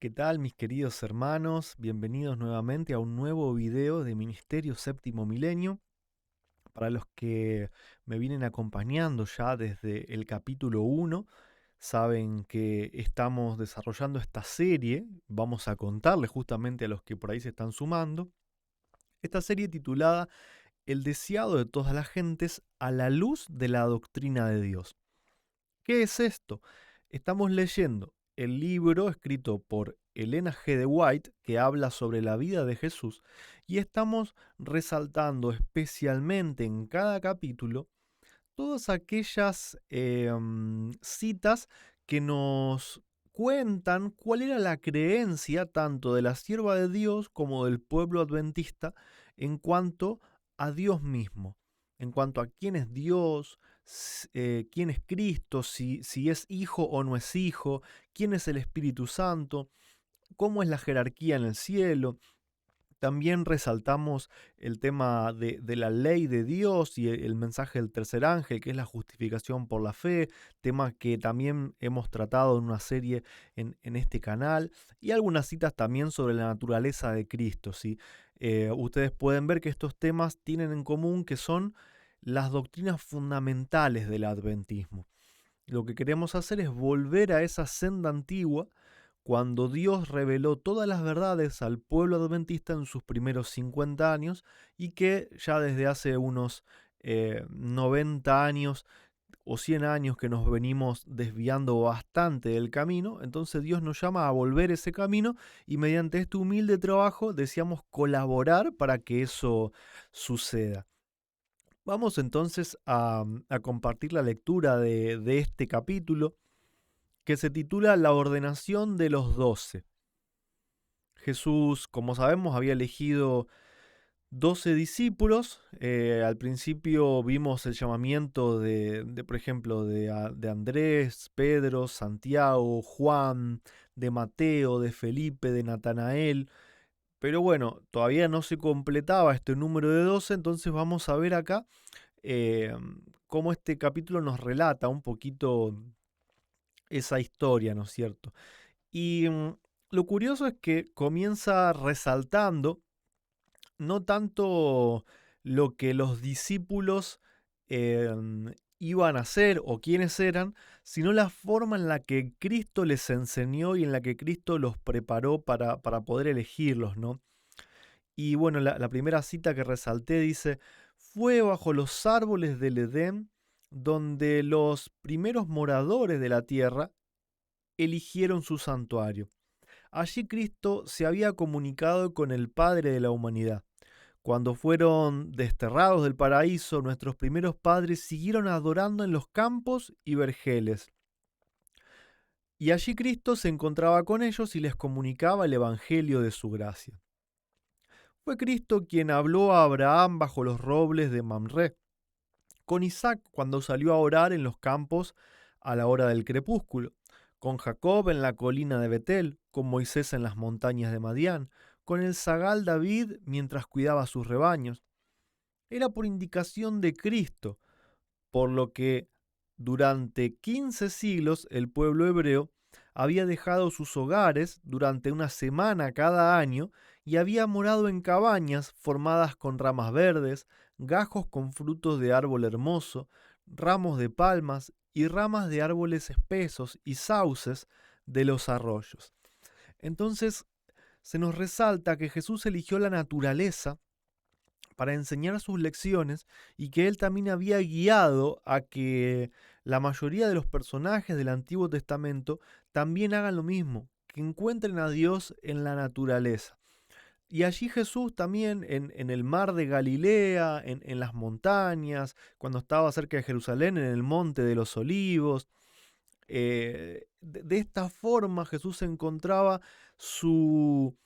¿Qué tal, mis queridos hermanos? Bienvenidos nuevamente a un nuevo video de Ministerio Séptimo Milenio. Para los que me vienen acompañando ya desde el capítulo 1, saben que estamos desarrollando esta serie. Vamos a contarles justamente a los que por ahí se están sumando. Esta serie titulada El deseado de todas las gentes a la luz de la doctrina de Dios. ¿Qué es esto? Estamos leyendo el libro escrito por Elena G. de White que habla sobre la vida de Jesús y estamos resaltando especialmente en cada capítulo todas aquellas citas que nos cuentan cuál era la creencia tanto de la sierva de Dios como del pueblo adventista en cuanto a Dios mismo, en cuanto a quién es Dios, quién es Cristo, si es hijo o no es hijo, quién es el Espíritu Santo, cómo es la jerarquía en el cielo. También resaltamos el tema de la ley de Dios y el mensaje del tercer ángel, que es la justificación por la fe, tema que también hemos tratado en una serie en este canal, y algunas citas también sobre la naturaleza de Cristo. ¿Sí? Ustedes pueden ver que estos temas tienen en común que son las doctrinas fundamentales del adventismo. Lo que queremos hacer es volver a esa senda antigua cuando Dios reveló todas las verdades al pueblo adventista en sus primeros 50 años y que ya desde hace unos 90 años o 100 años que nos venimos desviando bastante del camino, entonces Dios nos llama a volver ese camino y mediante este humilde trabajo deseamos colaborar para que eso suceda. Vamos entonces a compartir la lectura de este capítulo que se titula La ordenación de los 12. Jesús, como sabemos, había elegido 12 discípulos. Al principio vimos el llamamiento por ejemplo, de Andrés, Pedro, Santiago, Juan, de Mateo, de Felipe, de Natanael. Pero bueno, todavía no se completaba este número de 12, entonces vamos a ver acá eh, cómo este capítulo nos relata un poquito esa historia, ¿no es cierto? Y lo curioso es que comienza resaltando no tanto lo que los discípulos iban a hacer o quiénes eran, sino la forma en la que Cristo les enseñó y en la que Cristo los preparó para poder elegirlos, ¿no? Y bueno, la primera cita que resalté dice, fue bajo los árboles del Edén donde los primeros moradores de la tierra eligieron su santuario. Allí Cristo se había comunicado con el Padre de la humanidad. Cuando fueron desterrados del paraíso, nuestros primeros padres siguieron adorando en los campos y vergeles. Y allí Cristo se encontraba con ellos y les comunicaba el Evangelio de su gracia. Fue Cristo quien habló a Abraham bajo los robles de Mamre, con Isaac cuando salió a orar en los campos a la hora del crepúsculo, con Jacob en la colina de Betel, con Moisés en las montañas de Madián, con el zagal David mientras cuidaba sus rebaños. Era por indicación de Cristo, por lo que durante 15 siglos el pueblo hebreo había dejado sus hogares durante una semana cada año y había morado en cabañas formadas con ramas verdes, gajos con frutos de árbol hermoso, ramos de palmas y ramas de árboles espesos y sauces de los arroyos. Entonces se nos resalta que Jesús eligió la naturaleza para enseñar sus lecciones y que él también había guiado a que la mayoría de los personajes del Antiguo Testamento también hagan lo mismo, que encuentren a Dios en la naturaleza. Y allí Jesús también en el mar de Galilea, en las montañas, cuando estaba cerca de Jerusalén, en el monte de los olivos, de esta forma Jesús encontraba su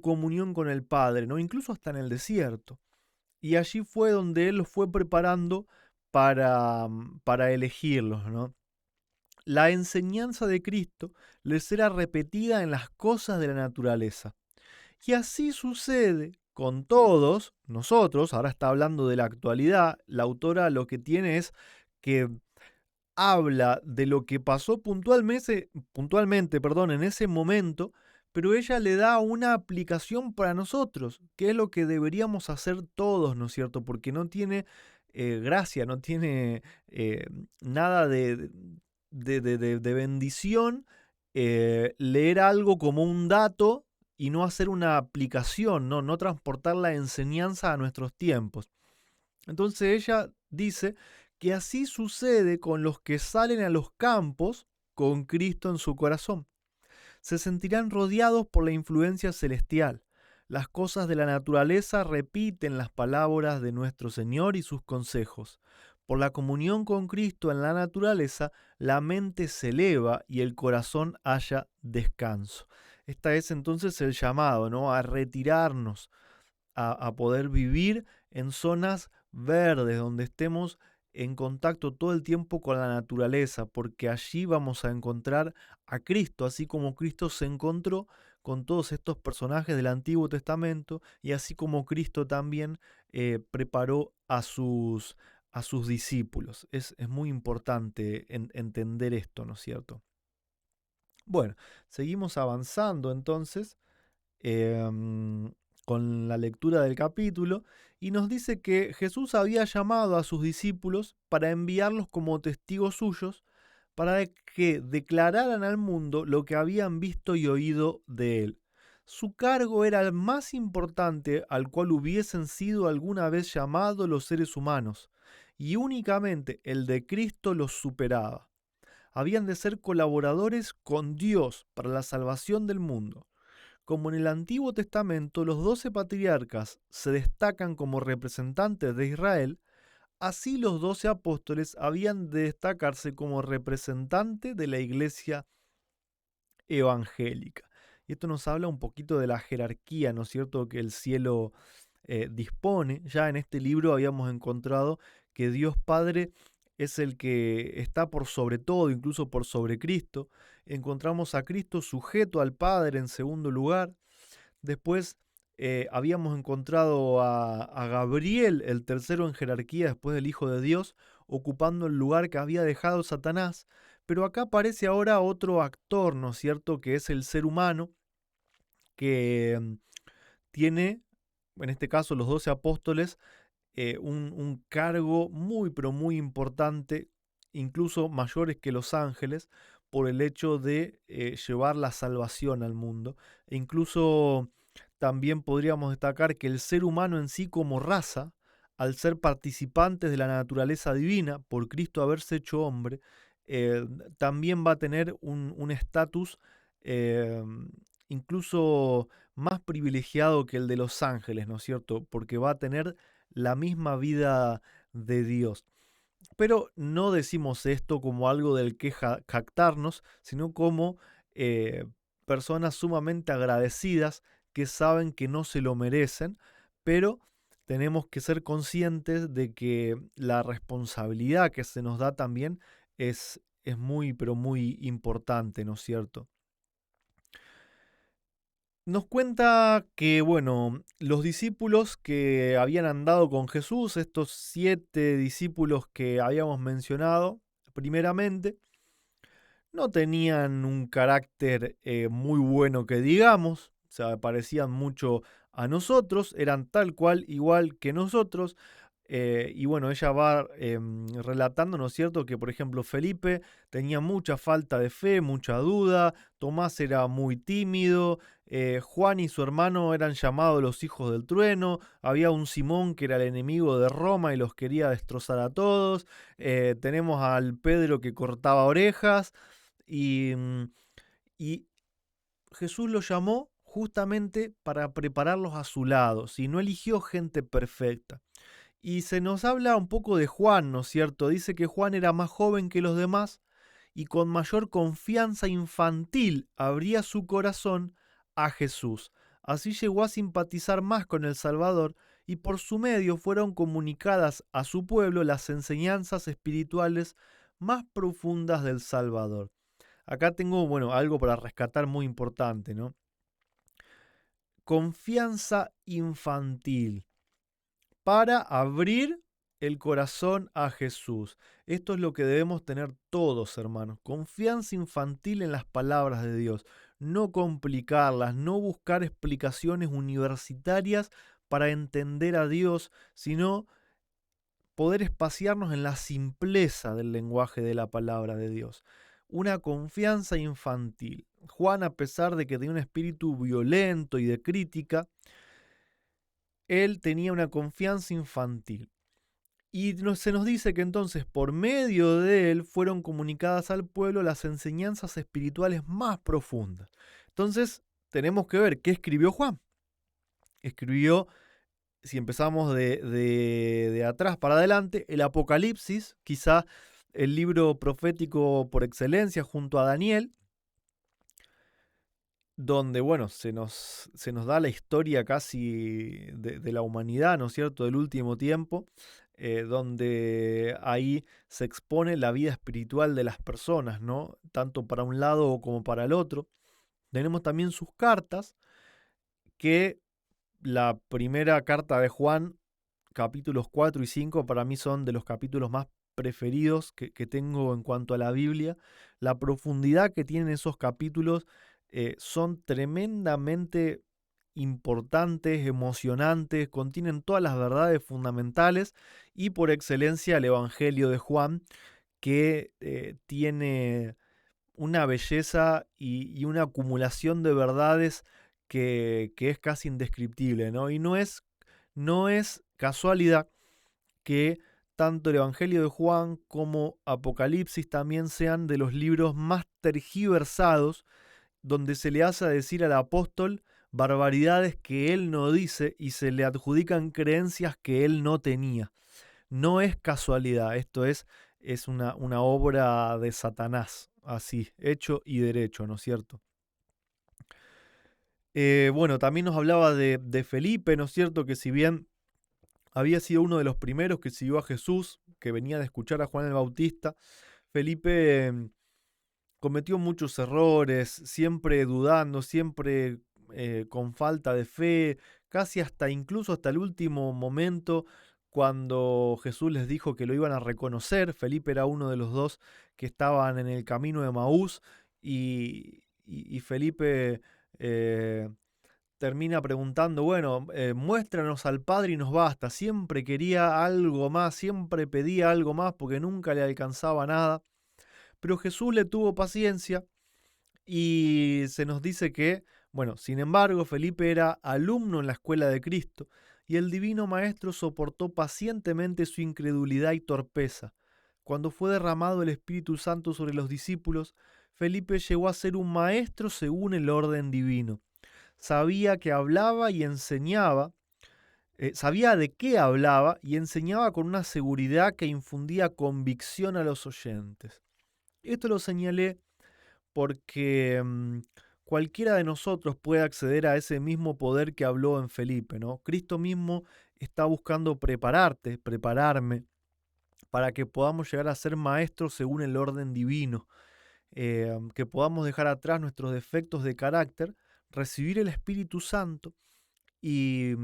comunión con el Padre, ¿no? Incluso hasta en el desierto. y allí fue donde él los fue preparando para elegirlos, ¿no? La enseñanza de Cristo les era repetida en las cosas de la naturaleza. Y así sucede con todos nosotros. Ahora está hablando de la actualidad. La autora lo que tiene es que habla de lo que pasó puntualmente, perdón, en ese momento, pero ella le da una aplicación para nosotros, que es lo que deberíamos hacer todos, ¿no es cierto? Porque no tiene gracia, no tiene eh, nada de bendición leer algo como un dato y no hacer una aplicación, no transportar la enseñanza a nuestros tiempos. Entonces ella dice que así sucede con los que salen a los campos con Cristo en su corazón. Se sentirán rodeados por la influencia celestial. Las cosas de la naturaleza repiten las palabras de nuestro Señor y sus consejos. Por la comunión con Cristo en la naturaleza, la mente se eleva y el corazón halla descanso. Esta es entonces el llamado, ¿no? A retirarnos, a poder vivir en zonas verdes, donde estemos en contacto todo el tiempo con la naturaleza, porque allí vamos a encontrar a Cristo, así como Cristo se encontró con todos estos personajes del Antiguo Testamento y así como Cristo también preparó a sus discípulos. Es muy importante entender esto, ¿no es cierto? Bueno, seguimos avanzando entonces em, con la lectura del capítulo y nos dice que Jesús había llamado a sus discípulos para enviarlos como testigos suyos para que declararan al mundo lo que habían visto y oído de él. Su cargo era el más importante al cual hubiesen sido alguna vez llamados los seres humanos, y únicamente el de Cristo los superaba. Habían de ser colaboradores con Dios para la salvación del mundo. Como en el Antiguo Testamento los 12 patriarcas se destacan como representantes de Israel, así los 12 apóstoles habían de destacarse como representantes de la iglesia evangélica. Y esto nos habla un poquito de la jerarquía, ¿no es cierto?, que el cielo dispone. Ya en este libro habíamos encontrado que Dios Padre es el que está por sobre todo, incluso por sobre Cristo. Encontramos a Cristo sujeto al Padre en segundo lugar. Después habíamos encontrado a Gabriel, el tercero en jerarquía después del Hijo de Dios, ocupando el lugar que había dejado Satanás. Pero acá aparece ahora otro actor, ¿no es cierto?, que es el ser humano, que tiene, en este caso los 12 apóstoles, un cargo muy, pero muy importante, incluso mayores que los ángeles, por el hecho de llevar la salvación al mundo. E incluso también podríamos destacar que el ser humano en sí como raza, al ser participantes de la naturaleza divina, por Cristo haberse hecho hombre, eh, también va a tener un estatus eh, incluso más privilegiado que el de los ángeles, ¿no es cierto? Porque va a tener la misma vida de Dios. Pero no decimos esto como algo del que jactarnos, sino como eh, personas sumamente agradecidas que saben que no se lo merecen, pero tenemos que ser conscientes de que la responsabilidad que se nos da también es muy, pero muy importante, ¿no es cierto? Nos cuenta que, bueno, los discípulos que habían andado con Jesús, estos 7 discípulos que habíamos mencionado primeramente, no tenían un carácter muy bueno que digamos, o sea, parecían mucho a nosotros, eran tal cual, igual que nosotros. Y bueno, ella va relatando, ¿no es cierto?, que por ejemplo Felipe tenía mucha falta de fe, mucha duda, Tomás era muy tímido, Juan y su hermano eran llamados los hijos del trueno, había un Simón que era el enemigo de Roma y los quería destrozar a todos, tenemos al Pedro que cortaba orejas, y, y Jesús los llamó justamente para prepararlos a su lado, si no eligió gente perfecta. Y se nos habla un poco de Juan, ¿no es cierto? Dice que Juan era más joven que los demás y con mayor confianza infantil abría su corazón a Jesús. Así llegó a simpatizar más con el Salvador y por su medio fueron comunicadas a su pueblo las enseñanzas espirituales más profundas del Salvador. Acá tengo, bueno, algo para rescatar muy importante, ¿no? Confianza infantil para abrir el corazón a Jesús. Esto es lo que debemos tener todos, hermanos. Confianza infantil en las palabras de Dios. No complicarlas, no buscar explicaciones universitarias para entender a Dios, sino poder espaciarnos en la simpleza del lenguaje de la palabra de Dios. Una confianza infantil. Juan, a pesar de que tenía un espíritu violento y de crítica, él tenía una confianza infantil. Y se nos dice que entonces por medio de él fueron comunicadas al pueblo las enseñanzas espirituales más profundas. Entonces tenemos que ver qué escribió Juan. Escribió, si empezamos de atrás para adelante, el Apocalipsis, quizá el libro profético por excelencia junto a Daniel, donde, bueno, se nos da la historia casi de la humanidad, ¿no es cierto?, del último tiempo, donde ahí se expone la vida espiritual de las personas, ¿no?, tanto para un lado como para el otro. Tenemos también sus cartas, que la primera carta de Juan, capítulos 4 y 5, para mí son de los capítulos más preferidos que tengo en cuanto a la Biblia. La profundidad que tienen esos capítulos son tremendamente importantes, emocionantes, contienen todas las verdades fundamentales y por excelencia el Evangelio de Juan, que tiene una belleza y una acumulación de verdades que es casi indescriptible, ¿no? Y no es casualidad que tanto el Evangelio de Juan como Apocalipsis también sean de los libros más tergiversados, donde se le hace decir al apóstol barbaridades que él no dice y se le adjudican creencias que él no tenía. No es casualidad, esto es una obra de Satanás, así, hecho y derecho, ¿no es cierto? Bueno, también nos hablaba de Felipe, ¿no es cierto? Que si bien había sido uno de los primeros que siguió a Jesús, que venía de escuchar a Juan el Bautista, Felipe cometió muchos errores, siempre dudando, siempre con falta de fe, casi incluso hasta el último momento, cuando Jesús les dijo que lo iban a reconocer. Felipe era uno de los dos que estaban en el camino de Maús y Felipe termina preguntando, bueno, muéstranos al Padre y nos basta. Siempre quería algo más, siempre pedía algo más porque nunca le alcanzaba nada. Pero Jesús le tuvo paciencia y se nos dice que, bueno, sin embargo, Felipe era alumno en la escuela de Cristo y el divino maestro soportó pacientemente su incredulidad y torpeza. Cuando fue derramado el Espíritu Santo sobre los discípulos, Felipe llegó a ser un maestro según el orden divino. Sabía que hablaba y enseñaba, sabía de qué hablaba y enseñaba con una seguridad que infundía convicción a los oyentes. Esto lo señalé porque cualquiera de nosotros puede acceder a ese mismo poder que habló en Felipe, ¿no? Cristo mismo está buscando prepararme, para que podamos llegar a ser maestros según el orden divino, que podamos dejar atrás nuestros defectos de carácter, recibir el Espíritu Santo y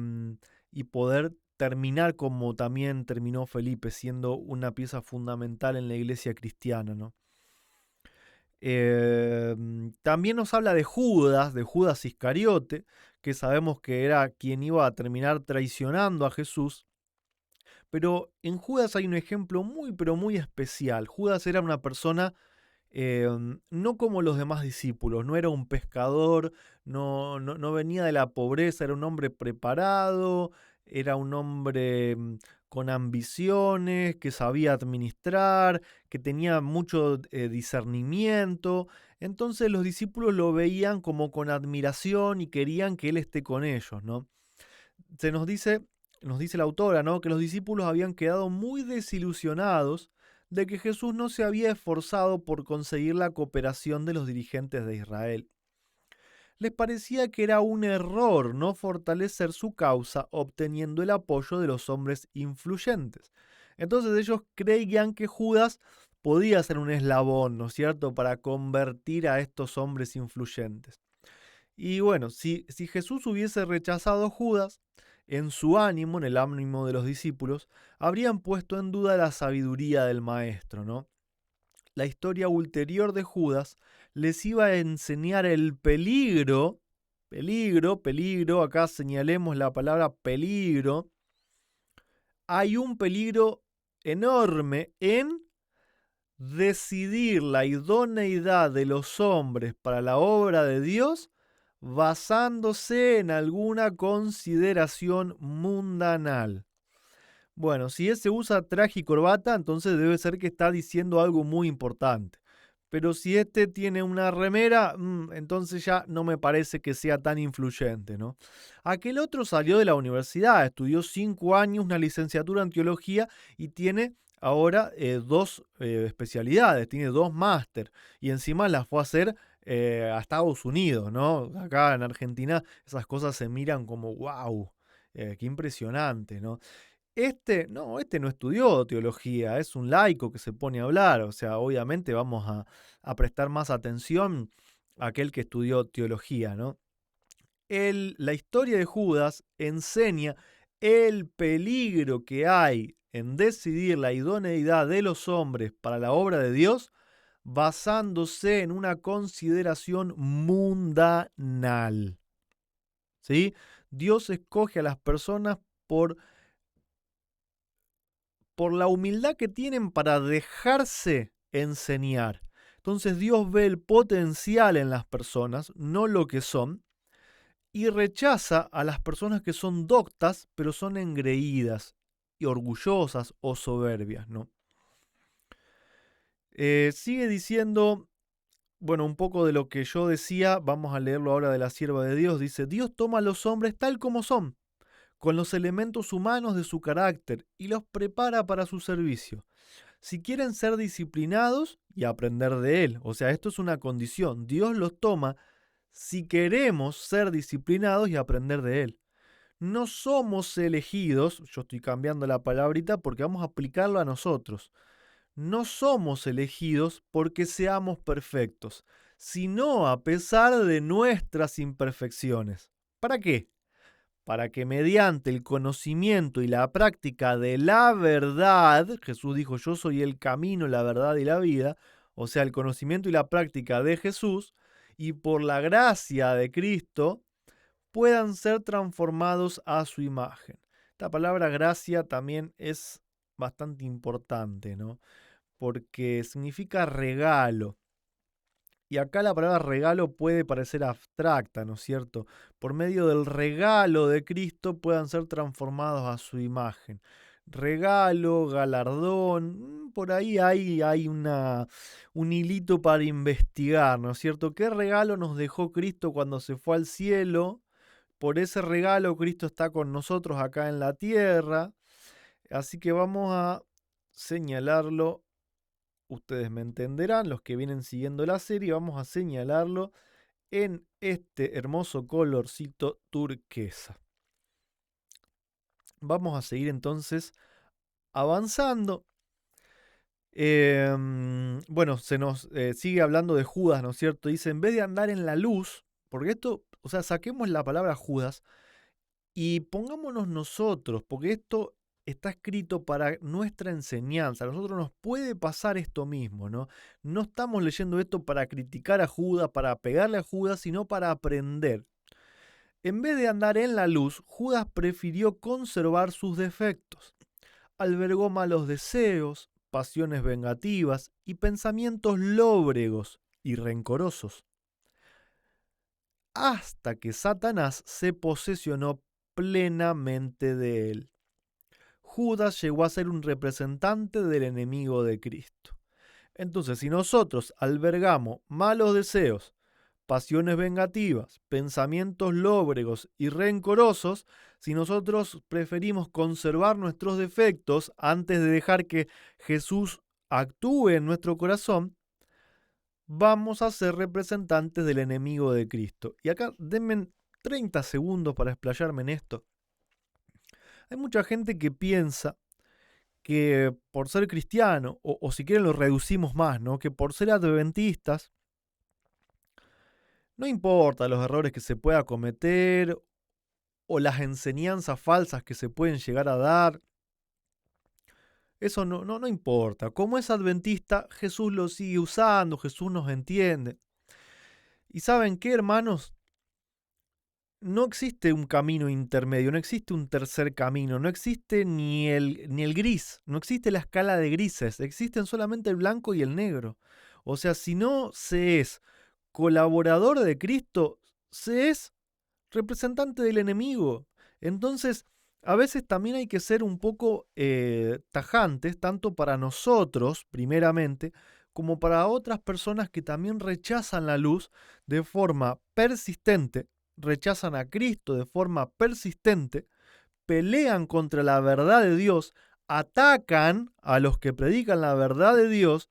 poder terminar como también terminó Felipe, siendo una pieza fundamental en la iglesia cristiana, ¿no? También nos habla de Judas Iscariote, que sabemos que era quien iba a terminar traicionando a Jesús. Pero en Judas hay un ejemplo muy, pero muy especial. Judas era una persona no como los demás discípulos, no era un pescador, no venía de la pobreza, era un hombre preparado, era un hombre con ambiciones, que sabía administrar, que tenía mucho discernimiento. Entonces los discípulos lo veían como con admiración y querían que él esté con ellos, ¿no? Se nos dice la autora, ¿no?, que los discípulos habían quedado muy desilusionados de que Jesús no se había esforzado por conseguir la cooperación de los dirigentes de Israel. les parecía que era un error no fortalecer su causa obteniendo el apoyo de los hombres influyentes. Entonces ellos creían que Judas podía ser un eslabón, ¿no es cierto?, para convertir a estos hombres influyentes. Y bueno, si Jesús hubiese rechazado a Judas, en su ánimo, en el ánimo de los discípulos, habrían puesto en duda la sabiduría del maestro, ¿no? La historia ulterior de Judas les iba a enseñar el peligro, acá señalemos la palabra peligro. Hay un peligro enorme en decidir la idoneidad de los hombres para la obra de Dios basándose en alguna consideración mundanal. Bueno, si ese usa traje y corbata, entonces debe ser que está diciendo algo muy importante. Pero si este tiene una remera, entonces ya no me parece que sea tan influyente, ¿no? Aquel otro salió de la universidad, estudió 5 años, una licenciatura en teología y tiene ahora 2 especialidades, tiene 2 máster y encima las fue a hacer a Estados Unidos, ¿no? Acá en Argentina esas cosas se miran como wow, qué impresionante, ¿no? Este no estudió teología, es un laico que se pone a hablar, o sea, obviamente vamos a prestar más atención a aquel que estudió teología, ¿no? La historia de Judas enseña el peligro que hay en decidir la idoneidad de los hombres para la obra de Dios basándose en una consideración mundanal, ¿sí? Dios escoge a las personas por la humildad que tienen para dejarse enseñar. Entonces Dios ve el potencial en las personas, no lo que son, y rechaza a las personas que son doctas, pero son engreídas y orgullosas o soberbias, ¿no? Sigue diciendo, bueno, un poco de lo que yo decía, vamos a leerlo ahora de la sierva de Dios, dice, Dios toma a los hombres tal como son, con los elementos humanos de su carácter, y los prepara para su servicio. Si quieren ser disciplinados y aprender de Él, o sea, esto es una condición, Dios los toma si queremos ser disciplinados y aprender de Él. No somos elegidos, yo estoy cambiando la palabrita porque vamos a aplicarlo a nosotros. No somos elegidos porque seamos perfectos, sino a pesar de nuestras imperfecciones. ¿Para qué? Para que mediante el conocimiento y la práctica de la verdad, Jesús dijo, yo soy el camino, la verdad y la vida, o sea, el conocimiento y la práctica de Jesús, y por la gracia de Cristo, puedan ser transformados a su imagen. Esta palabra gracia también es bastante importante, ¿no? Porque significa regalo. Y acá la palabra regalo puede parecer abstracta, ¿no es cierto? Por medio del regalo de Cristo puedan ser transformados a su imagen. Regalo, galardón, por ahí hay un hilito para investigar, ¿no es cierto? ¿Qué regalo nos dejó Cristo cuando se fue al cielo? Por ese regalo Cristo está con nosotros acá en la tierra. Así que vamos a señalarlo. Ustedes me entenderán, los que vienen siguiendo la serie, vamos a señalarlo en este hermoso colorcito turquesa. Vamos a seguir entonces avanzando. Bueno, se nos sigue hablando de Judas, ¿no es cierto? Dice, en vez de andar en la luz, porque esto, o sea, saquemos la palabra Judas y pongámonos nosotros, porque esto está escrito para nuestra enseñanza. A nosotros nos puede pasar esto mismo, ¿no? No estamos leyendo esto para criticar a Judas, para pegarle a Judas, sino para aprender. En vez de andar en la luz, Judas prefirió conservar sus defectos. Albergó malos deseos, pasiones vengativas y pensamientos lóbregos y rencorosos, hasta que Satanás se posesionó plenamente de él. Judas llegó a ser un representante del enemigo de Cristo. Entonces, si nosotros albergamos malos deseos, pasiones vengativas, pensamientos lóbregos y rencorosos, si nosotros preferimos conservar nuestros defectos antes de dejar que Jesús actúe en nuestro corazón, vamos a ser representantes del enemigo de Cristo. Y acá denme 30 segundos para explayarme en esto. Hay mucha gente que piensa que por ser cristiano, o si quieren lo reducimos más, ¿no? Que por ser adventistas, no importa los errores que se pueda cometer o las enseñanzas falsas que se pueden llegar a dar, eso no importa. Como es adventista, Jesús lo sigue usando, Jesús nos entiende. ¿Y saben qué, hermanos? No existe un camino intermedio, no existe un tercer camino, no existe ni el gris, no existe la escala de grises, existen solamente el blanco y el negro. O sea, si no se es colaborador de Cristo, se es representante del enemigo. Entonces, a veces también hay que ser un poco tajantes, tanto para nosotros, primeramente, como para otras personas que también rechazan la luz de forma persistente, rechazan a Cristo de forma persistente, pelean contra la verdad de Dios, atacan a los que predican la verdad de Dios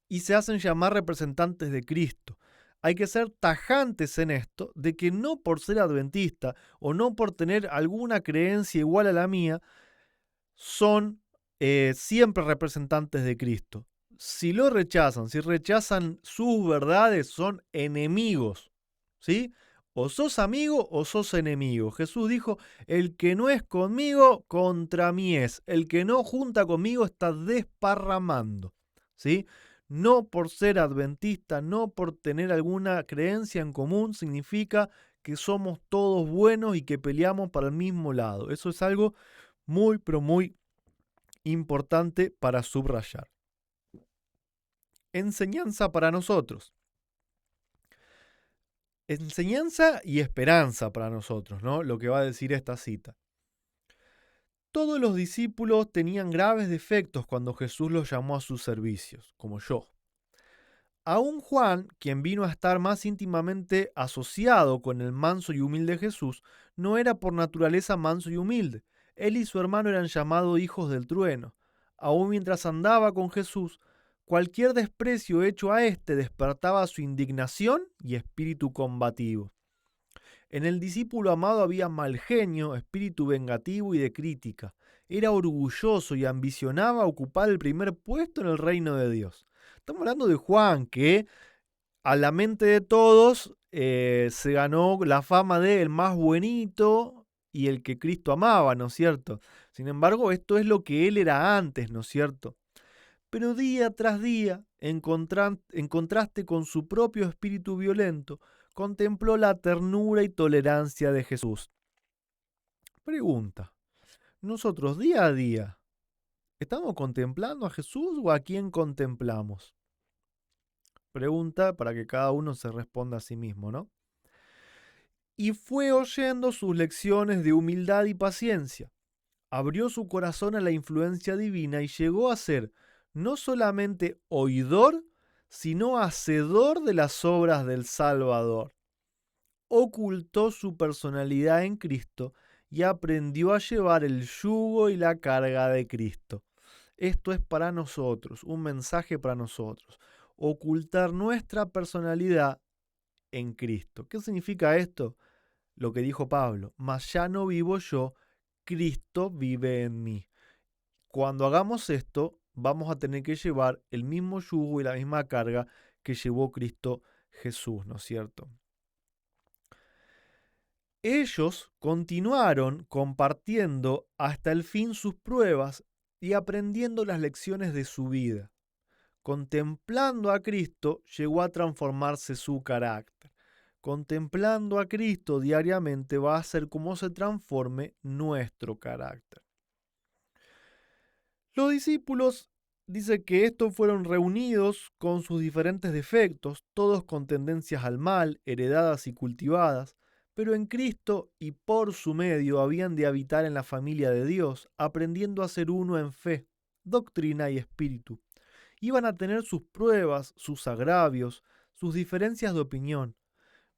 y se hacen llamar representantes de Cristo. Hay que ser tajantes en esto, de que no por ser adventista o no por tener alguna creencia igual a la mía, son siempre representantes de Cristo. Si lo rechazan, si rechazan sus verdades, son enemigos, ¿sí? O sos amigo o sos enemigo. Jesús dijo, el que no es conmigo, contra mí es. El que no junta conmigo está desparramando, ¿sí? No por ser adventista, no por tener alguna creencia en común, significa que somos todos buenos y que peleamos para el mismo lado. Eso es algo muy, pero muy importante para subrayar. Enseñanza para nosotros. Enseñanza y esperanza para nosotros, ¿no? Lo que va a decir esta cita. Todos los discípulos tenían graves defectos cuando Jesús los llamó a sus servicios, como yo. Aún Juan, quien vino a estar más íntimamente asociado con el manso y humilde Jesús, no era por naturaleza manso y humilde. Él y su hermano eran llamados hijos del trueno. Aún mientras andaba con Jesús, cualquier desprecio hecho a éste despertaba su indignación y espíritu combativo. En el discípulo amado había mal genio, espíritu vengativo y de crítica. Era orgulloso y ambicionaba ocupar el primer puesto en el reino de Dios. Estamos hablando de Juan, que a la mente de todos se ganó la fama de el más buenito y el que Cristo amaba, ¿no es cierto? Sin embargo, esto es lo que él era antes, ¿no es cierto? Pero día tras día, en contraste con su propio espíritu violento, contempló la ternura y tolerancia de Jesús. Pregunta, ¿nosotros día a día estamos contemplando a Jesús o a quién contemplamos? Pregunta para que cada uno se responda a sí mismo, ¿no? Y fue oyendo sus lecciones de humildad y paciencia. Abrió su corazón a la influencia divina y llegó a ser no solamente oidor, sino hacedor de las obras del Salvador. Ocultó su personalidad en Cristo y aprendió a llevar el yugo y la carga de Cristo. Esto es para nosotros, un mensaje para nosotros. Ocultar nuestra personalidad en Cristo. ¿Qué significa esto? Lo que dijo Pablo, mas ya no vivo yo, Cristo vive en mí. Cuando hagamos esto, vamos a tener que llevar el mismo yugo y la misma carga que llevó Cristo Jesús, ¿no es cierto? Ellos continuaron compartiendo hasta el fin sus pruebas y aprendiendo las lecciones de su vida. Contemplando a Cristo, llegó a transformarse su carácter. Contemplando a Cristo diariamente va a ser como se transforme nuestro carácter. Los discípulos dice que estos fueron reunidos con sus diferentes defectos, todos con tendencias al mal, heredadas y cultivadas, pero en Cristo y por su medio habían de habitar en la familia de Dios, aprendiendo a ser uno en fe, doctrina y espíritu. Iban a tener sus pruebas, sus agravios, sus diferencias de opinión,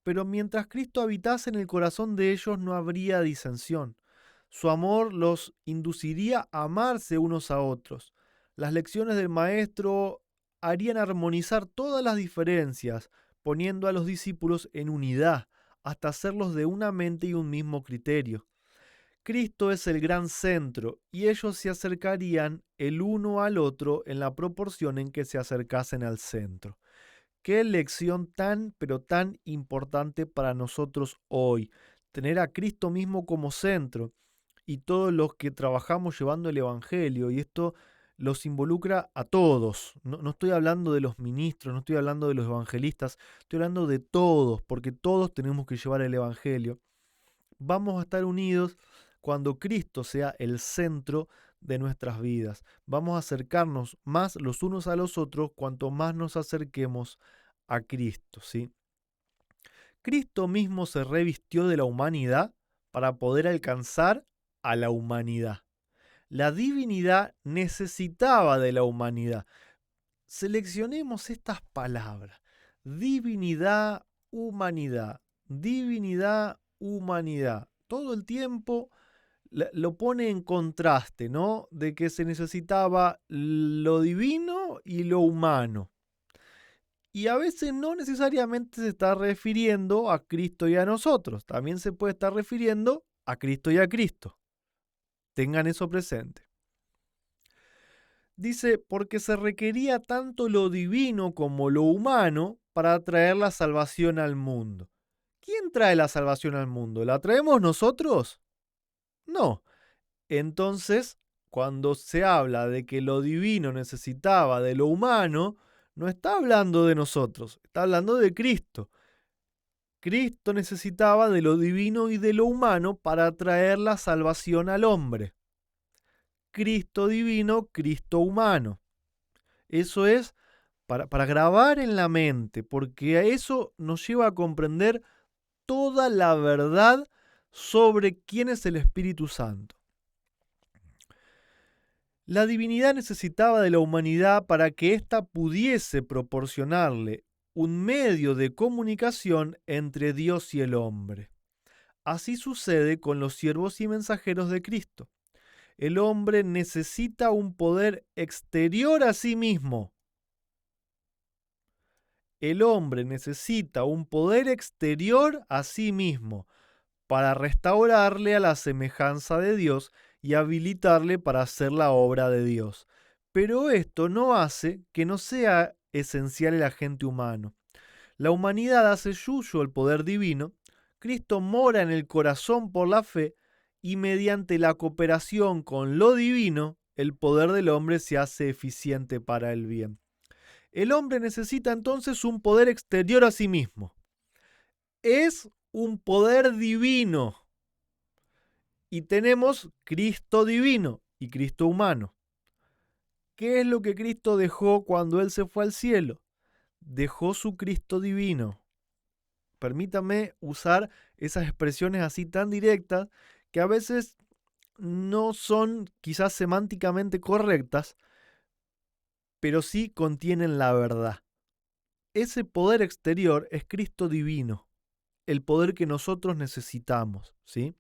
pero mientras Cristo habitase en el corazón de ellos no habría disensión. Su amor los induciría a amarse unos a otros. Las lecciones del Maestro harían armonizar todas las diferencias, poniendo a los discípulos en unidad, hasta hacerlos de una mente y un mismo criterio. Cristo es el gran centro y ellos se acercarían el uno al otro en la proporción en que se acercasen al centro. Qué lección tan, pero tan importante para nosotros hoy, tener a Cristo mismo como centro y todos los que trabajamos llevando el Evangelio, y esto los involucra a todos. No estoy hablando de los ministros, no estoy hablando de los evangelistas, estoy hablando de todos, porque todos tenemos que llevar el Evangelio. Vamos a estar unidos cuando Cristo sea el centro de nuestras vidas. Vamos a acercarnos más los unos a los otros cuanto más nos acerquemos a Cristo, ¿sí? Cristo mismo se revistió de la humanidad para poder alcanzar a la humanidad. La divinidad necesitaba de la humanidad. Seleccionemos estas palabras: divinidad, humanidad, divinidad, humanidad. Todo el tiempo lo pone en contraste, ¿no? De que se necesitaba lo divino y lo humano. Y a veces no necesariamente se está refiriendo a Cristo y a nosotros. También se puede estar refiriendo a Cristo y a Cristo. Tengan eso presente. Dice, porque se requería tanto lo divino como lo humano para traer la salvación al mundo. ¿Quién trae la salvación al mundo? ¿La traemos nosotros? No. Entonces, cuando se habla de que lo divino necesitaba de lo humano, no está hablando de nosotros, está hablando de Cristo. Cristo necesitaba de lo divino y de lo humano para traer la salvación al hombre. Cristo divino, Cristo humano. Eso es para grabar en la mente, porque a eso nos lleva a comprender toda la verdad sobre quién es el Espíritu Santo. La divinidad necesitaba de la humanidad para que ésta pudiese proporcionarle un medio de comunicación entre Dios y el hombre. Así sucede con los siervos y mensajeros de Cristo. El hombre necesita un poder exterior a sí mismo. El hombre necesita un poder exterior a sí mismo para restaurarle a la semejanza de Dios y habilitarle para hacer la obra de Dios. Pero esto no hace que no sea esencial el agente humano. La humanidad hace suyo el poder divino, Cristo mora en el corazón por la fe y mediante la cooperación con lo divino, el poder del hombre se hace eficiente para el bien. El hombre necesita entonces un poder exterior a sí mismo. Es un poder divino. Y tenemos Cristo divino y Cristo humano. ¿Qué es lo que Cristo dejó cuando Él se fue al cielo? Dejó su Cristo divino. Permítame usar esas expresiones así tan directas que a veces no son quizás semánticamente correctas, pero sí contienen la verdad. Ese poder exterior es Cristo divino, el poder que nosotros necesitamos, ¿sí?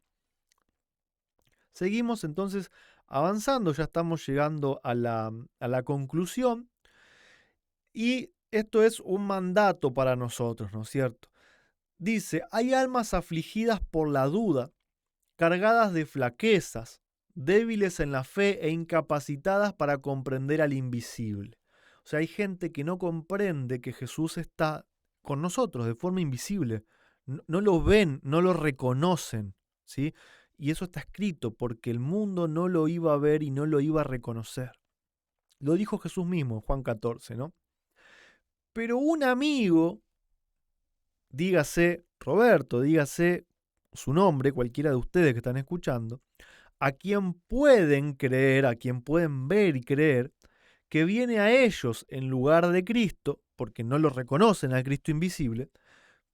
Seguimos entonces avanzando, ya estamos llegando a la conclusión, y esto es un mandato para nosotros, ¿no es cierto? Dice, hay almas afligidas por la duda, cargadas de flaquezas, débiles en la fe e incapacitadas para comprender al invisible. O sea, hay gente que no comprende que Jesús está con nosotros de forma invisible. No lo ven, no lo reconocen, ¿sí? Y eso está escrito porque el mundo no lo iba a ver y no lo iba a reconocer. Lo dijo Jesús mismo en Juan 14, ¿no? Pero un amigo, dígase Roberto, dígase su nombre, cualquiera de ustedes que están escuchando, a quien pueden creer, a quien pueden ver y creer, que viene a ellos en lugar de Cristo, porque no lo reconocen al Cristo invisible,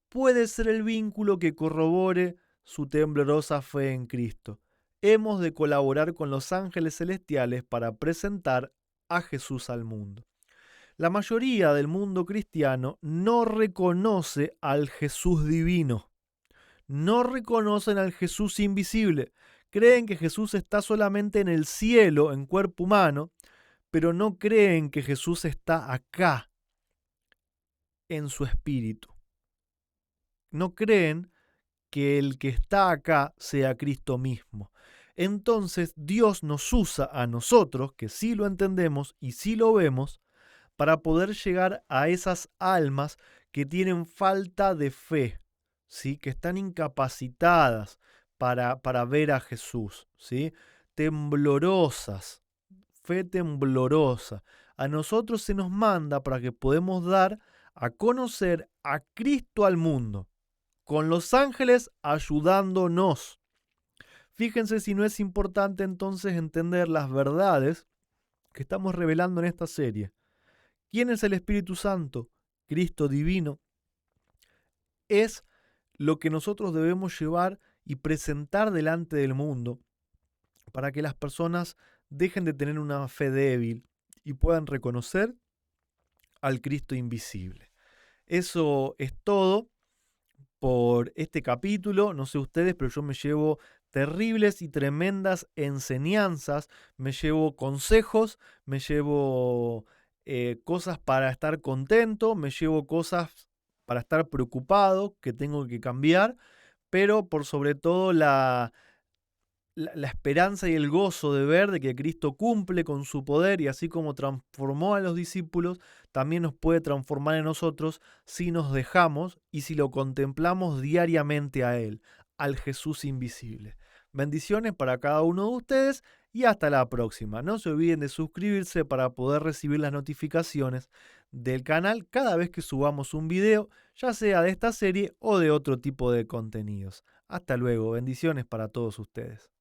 puede ser el vínculo que corrobore su temblorosa fe en Cristo. Hemos de colaborar con los ángeles celestiales para presentar a Jesús al mundo. La mayoría del mundo cristiano no reconoce al Jesús divino, no reconocen al Jesús invisible, creen que Jesús está solamente en el cielo en cuerpo humano, pero no creen que Jesús está acá en su espíritu. No creen que el que está acá sea Cristo mismo. Entonces Dios nos usa a nosotros, que sí lo entendemos y sí lo vemos, para poder llegar a esas almas que tienen falta de fe, ¿sí? Que están incapacitadas para ver a Jesús, ¿sí? Temblorosas, fe temblorosa. A nosotros se nos manda para que podamos dar a conocer a Cristo al mundo, con los ángeles ayudándonos. Fíjense si no es importante entonces entender las verdades que estamos revelando en esta serie. ¿Quién es el Espíritu Santo? Cristo divino. Es lo que nosotros debemos llevar y presentar delante del mundo para que las personas dejen de tener una fe débil y puedan reconocer al Cristo invisible. Eso es todo por este capítulo. No sé ustedes, pero yo me llevo terribles y tremendas enseñanzas, me llevo consejos, me llevo cosas para estar contento, me llevo cosas para estar preocupado que tengo que cambiar, pero por sobre todo la esperanza y el gozo de ver de que Cristo cumple con su poder y así como transformó a los discípulos, también nos puede transformar en nosotros si nos dejamos y si lo contemplamos diariamente a Él, al Jesús invisible. Bendiciones para cada uno de ustedes y hasta la próxima. No se olviden de suscribirse para poder recibir las notificaciones del canal cada vez que subamos un video, ya sea de esta serie o de otro tipo de contenidos. Hasta luego, bendiciones para todos ustedes.